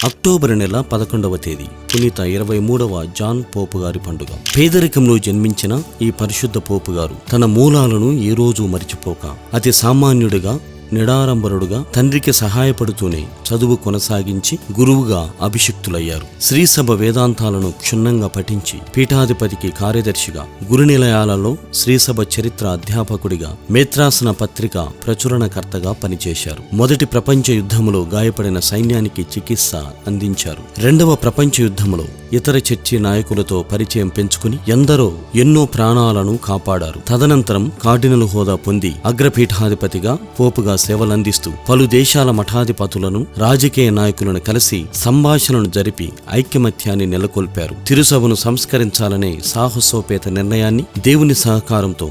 October నెల 11వ తేదీ పునీత 23వ జాన్ పోపు గారి పండుగ. పేదరికంలో జన్మించిన ఈ పరిశుద్ధ పోపు గారు తన మూలాలను ఏ రోజు మరిచిపోక అతి సామాన్యుడిగా, నిడారంబరుడుగా తండ్రికి సహాయపడుతూనే చదువు కొనసాగించి గురువుగా అభిషిక్తులయ్యారు. శ్రీసభ వేదాంతాలను క్షుణ్ణంగా పఠించి పీఠాధిపతికి కార్యదర్శిగా, గురునిలయాలలో శ్రీసభ చరిత్ర అధ్యాపకుడిగా, మేత్రాసన పత్రిక ప్రచురణకర్తగా పనిచేశారు. మొదటి ప్రపంచ యుద్ధములో గాయపడిన సైన్యానికి చికిత్స అందించారు. రెండవ ప్రపంచ యుద్ధములో ఇతర చర్చి నాయకులతో పరిచయం పెంచుకుని ఎందరో ఎన్నో ప్రాణాలను కాపాడారు. తదనంతరం కార్డినల్ హోదా పొంది అగ్రపీఠాధిపతిగా, పోపుగా సేవలందిస్తూ పలు దేశాల మఠాధిపతులను, రాజకీయ నాయకులను కలిసి సంభాషణను జరిపి ఐక్యమత్యాన్ని నెలకొల్పారు. తిరుసభను సంస్కరించాలనే సాహసోపేత నిర్ణయాన్ని దేవుని సహకారంతో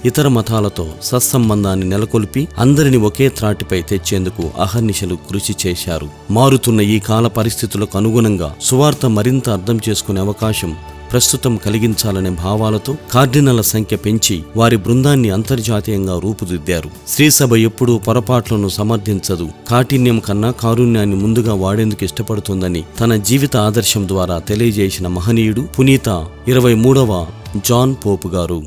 ఇతర మతాలతో సత్సంబంధాన్ని నెలకొల్పి అందరిని ఒకే త్రాటిపై తెచ్చేందుకు అహర్నిశలు కృషి చేశారు. మారుతున్న ఈ కాల పరిస్థితులకు అనుగుణంగా సువార్త మరింత అర్థం చేసుకునే అవకాశం ప్రస్తుతం కలిగించాలనే భావాలతో కార్డినల్ల సంఖ్య పెంచి వారి బృందాన్ని అంతర్జాతీయంగా రూపుదిద్దారు. శ్రీసభ ఎప్పుడూ పొరపాట్లను సమర్థించదు, కాఠిన్యం కన్నా కారుణ్యాన్ని ముందుగా వాడేందుకు ఇష్టపడుతుందని తన జీవిత ఆదర్శం ద్వారా తెలియజేసిన మహనీయుడు పునీత 23వ జాన్ పోపు గారు.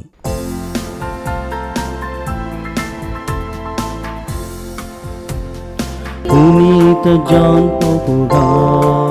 పునీత జాన్ పోపు గారు